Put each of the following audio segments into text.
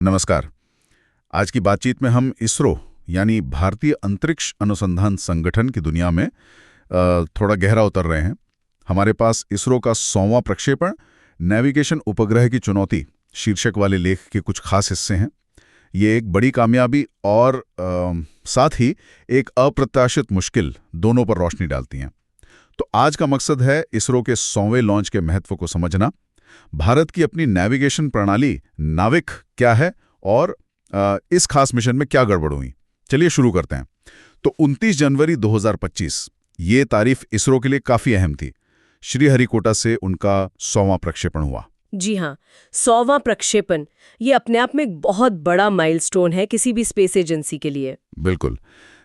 नमस्कार। आज की बातचीत में हम इसरो यानी भारतीय अंतरिक्ष अनुसंधान संगठन की दुनिया में थोड़ा गहरा उतर रहे हैं। हमारे पास इसरो का 100वां प्रक्षेपण, नेविगेशन उपग्रह की चुनौती शीर्षक वाले लेख के कुछ खास हिस्से हैं। ये एक बड़ी कामयाबी और साथ ही एक अप्रत्याशित मुश्किल दोनों पर रोशनी डालती हैं। तो आज का मकसद है इसरो के 100वें लॉन्च के महत्व को समझना, भारत की अपनी नेविगेशन प्रणाली नाविक क्या है और इस खास मिशन में क्या गड़बड़ हुई। चलिए शुरू करते हैं। तो 29 जनवरी 2025 ये तारीख इसरो के लिए काफी अहम थी। श्रीहरिकोटा से उनका 100वां प्रक्षेपण हुआ। जी हाँ, 100वां प्रक्षेपण ये अपने आप में एक बहुत बड़ा माइलस्टोन है किसी भी स्पेस एजेंसी के लिए। बिल्कुल।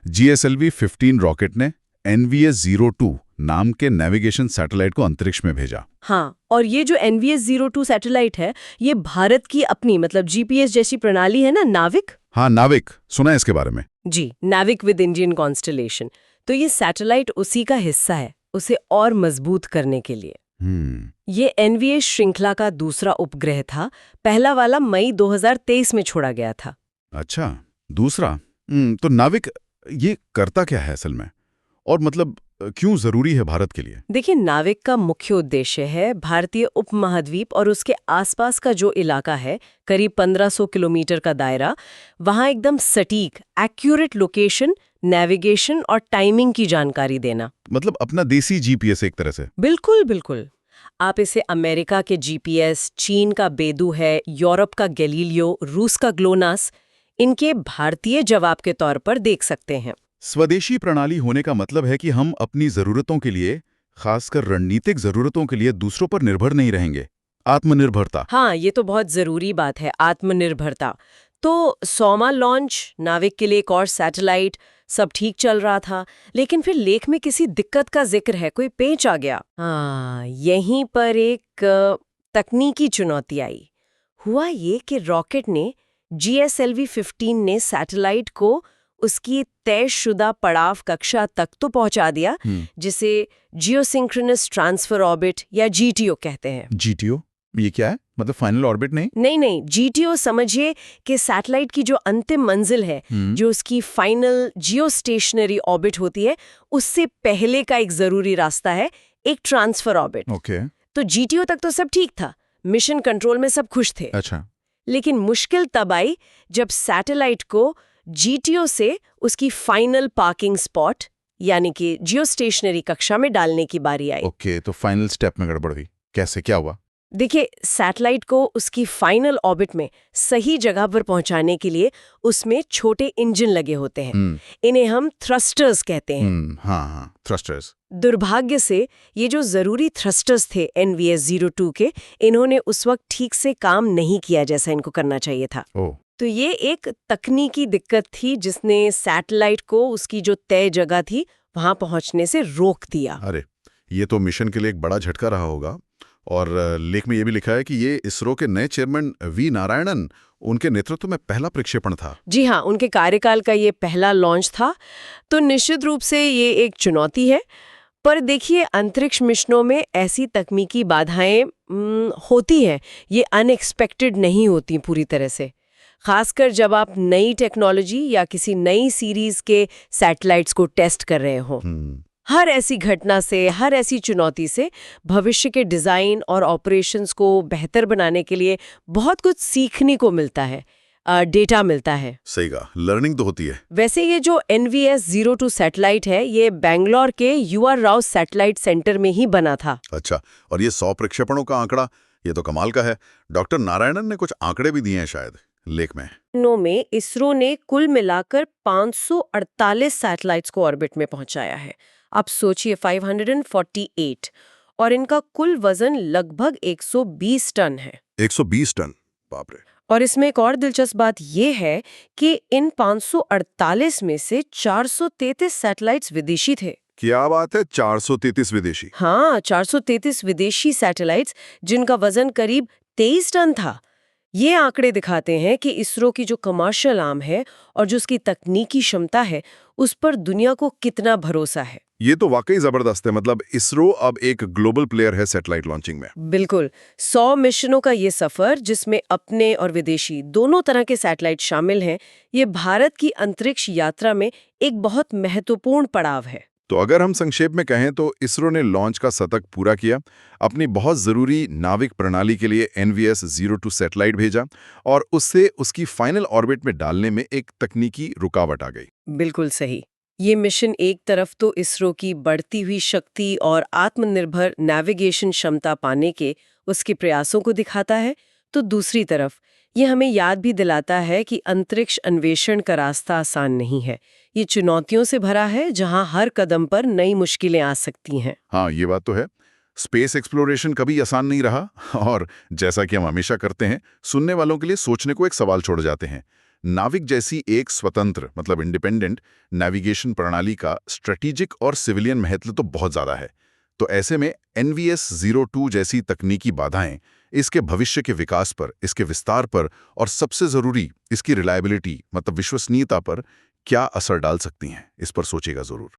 GSLV-15 रॉकेट ने NVS-02 नाम के नेविगेशन सैटेलाइट को अंतरिक्ष में भेजा। हाँ, और ये जो NVS-02 सैटेलाइट है, ये भारत की अपनी मतलब GPS जैसी प्रणाली है ना, नाविक। हाँ, नाविक सुना है इसके बारे में। जी, नाविक विद इंडियन कॉन्स्टलेशन। तो ये सैटेलाइट उसी का हिस्सा है, उसे और मजबूत करने के लिए। ये NVS श्रृंखला का दूसरा उपग्रह था। पहला वाला मई 2023 में छोड़ा गया था। अच्छा, दूसरा। तो नाविक ये करता क्या है असल में, और मतलब क्यों जरूरी है भारत के लिए? देखिए, नाविक का मुख्य उद्देश्य है भारतीय उपमहाद्वीप और उसके आसपास का जो इलाका है, करीब 1500 किलोमीटर का दायरा, वहां एकदम सटीक, एक्यूरेट लोकेशन, नेविगेशन और टाइमिंग की जानकारी देना। मतलब अपना देसी GPS एक तरह से। बिल्कुल बिल्कुल। आप इसे अमेरिका के GPS, चीन का बेदू है, यूरोप का गैलीलियो, रूस का ग्लोनास, इनके भारतीय जवाब के तौर पर देख सकते हैं। स्वदेशी प्रणाली होने का मतलब है कि हम अपनी जरूरतों के लिए, खासकर रणनीतिक जरूरतों के लिए दूसरों पर निर्भर नहीं रहेंगे। आत्मनिर्भरता। हाँ, ये तो बहुत जरूरी बात है, आत्मनिर्भरता। तो 100वां लॉन्च, नाविक के लिए एक और सैटेलाइट, सब ठीक चल रहा था, लेकिन फिर लेख में किसी दिक्कत का जिक्र है, कोई पेंच आ गया। हाँ, यहीं पर एक तकनीकी चुनौती आई। हुआ ये कि रॉकेट ने, GSLV-15 ने सैटेलाइट को उसकी तयशुदा पड़ाव कक्षा तक तो पहुंचा दिया, जिसे जियोसिंक्रोनस ट्रांसफर ऑर्बिट या GTO कहते हैं। GTO ये क्या है? मतलब फाइनल ऑर्बिट नहीं? नहीं, GTO समझिए कि सैटेलाइट की जो अंतिम मंजिल है, जो उसकी फाइनल जियोस्टेशनरी ऑर्बिट होती है, उससे पहले का एक जरूरी रास्ता है, एक ट्रांसफर ऑर्बिट। ओके। तो GTO तक तो सब ठीक था, मिशन कंट्रोल में सब खुश थे। अच्छा। लेकिन मुश्किल तब आई जब सैटेलाइट को GTO से उसकी फाइनल पार्किंग स्पॉट यानी कि जियोस्टेशनरी कक्षा में डालने की बारी आई। ओके, तो फाइनल स्टेप में गड़बड़ हुई। कैसे, क्या हुआ? देखिए, सैटेलाइट को उसकी फाइनल ऑर्बिट में सही जगह पर पहुंचाने के लिए उसमें छोटे इंजन लगे होते हैं। इन्हें हम थ्रस्टर्स कहते हैं। हाँ, थ्रस्टर्स। दुर्भाग्य से ये जो जरूरी थ्रस्टर्स थे NVS-02 के, इन्होंने उस वक्त ठीक से काम नहीं किया जैसा इनको करना चाहिए था। तो ये एक तकनीकी दिक्कत थी जिसने सैटेलाइट को उसकी जो तय जगह थी वहां पहुंचने से रोक दिया। अरे, ये तो मिशन के लिए एक बड़ा झटका रहा होगा। और लेख में ये भी लिखा है कि ये इसरो के नए चेयरमैन V नारायणन, उनके नेतृत्व में पहला प्रक्षेपण था। जी हाँ, उनके कार्यकाल का ये पहला लॉन्च था। तो निश्चित रूप से ये एक चुनौती है। पर देखिए, अंतरिक्ष मिशनों में ऐसी तकनीकी बाधाएं होती हैं, ये अनएक्सपेक्टेड नहीं होती पूरी तरह से, खासकर जब आप नई टेक्नोलॉजी या किसी नई सीरीज के सैटेलाइट्स को टेस्ट कर रहे हो। हर ऐसी घटना से, हर ऐसी चुनौती से भविष्य के डिजाइन और ऑपरेशंस को बेहतर बनाने के लिए बहुत कुछ सीखने को मिलता है, डेटा मिलता है। सही कहा, लर्निंग तो होती है। वैसे ये जो NVS-02 सैटेलाइट है, ये बेंगलोर के UR राव सैटेलाइट सेंटर में ही बना था। अच्छा, और ये 100 प्रक्षेपणों का आंकड़ा, ये तो कमाल का है। डॉक्टर नारायणन ने कुछ आंकड़े भी दिए हैं शायद लेख में। में इसरो ने कुल मिलाकर 548 सैटेलाइट्स को ऑर्बिट में पहुंचाया है। आप सोचिए, 548, और इनका कुल वजन लगभग 120 टन है। 120 टन, बाप रे। और इसमें एक और दिलचस्प बात यह है कि इन 548 में से 433 सैटेलाइट्स विदेशी थे। क्या बात है, 433 विदेशी? हाँ, 433 विदेशी सैटेलाइट्स जिनका वजन करीब 23 टन था। ये आंकड़े दिखाते हैं कि इसरो की जो कमर्शियल आर्म है और जो उसकी तकनीकी क्षमता है, उस पर दुनिया को कितना भरोसा है। ये तो वाकई जबरदस्त है। मतलब इसरो अब एक ग्लोबल प्लेयर है सैटेलाइट लॉन्चिंग में। बिल्कुल। 100 मिशनों का ये सफर, जिसमें अपने और विदेशी दोनों तरह के सैटेलाइट शामिल हैं, ये भारत की अंतरिक्ष यात्रा में एक बहुत महत्वपूर्ण पड़ाव है। तो अगर हम संक्षेप में कहें तो इसरो ने लॉन्च का शतक पूरा किया, अपनी बहुत ज़रूरी नाविक प्रणाली के लिए NVS-02 सैटेलाइट भेजा और उससे उसकी फाइनल ऑर्बिट में डालने में एक तकनीकी रुकावट आ गई। बिल्कुल सही। ये मिशन एक तरफ तो इसरो की बढ़ती हुई शक्ति और आत्मनिर्भर नेविगेशन क्षमता पाने के उसके प्रयासों को दिखाता है, तो दूसरी तरफ ये हमें याद भी दिलाता है कि अंतरिक्ष अन्वेषण का रास्ता आसान नहीं है। ये चुनौतियों से भरा है, जहां हर कदम पर नई मुश्किलें आ सकती हैं। हाँ, ये बात तो है। स्पेस एक्सप्लोरेशन कभी आसान नहीं रहा और जैसा कि हम हमेशा करते हैं, सुनने वालों के लिए सोचने को एक सवाल छोड़ जाते हैं। नाविक जैसी एक स्वतंत्र मतलब इंडिपेंडेंट नेविगेशन प्रणाली का स्ट्रेटेजिक और सिविलियन महत्व तो बहुत ज़्यादा है। तो ऐसे में NVS-02 जैसी तकनीकी बाधाएं इसके भविष्य के विकास पर, इसके विस्तार पर और सबसे ज़रूरी इसकी रिलायबिलिटी मतलब विश्वसनीयता पर क्या असर डाल सकती हैं, इस पर सोचेगा ज़रूर।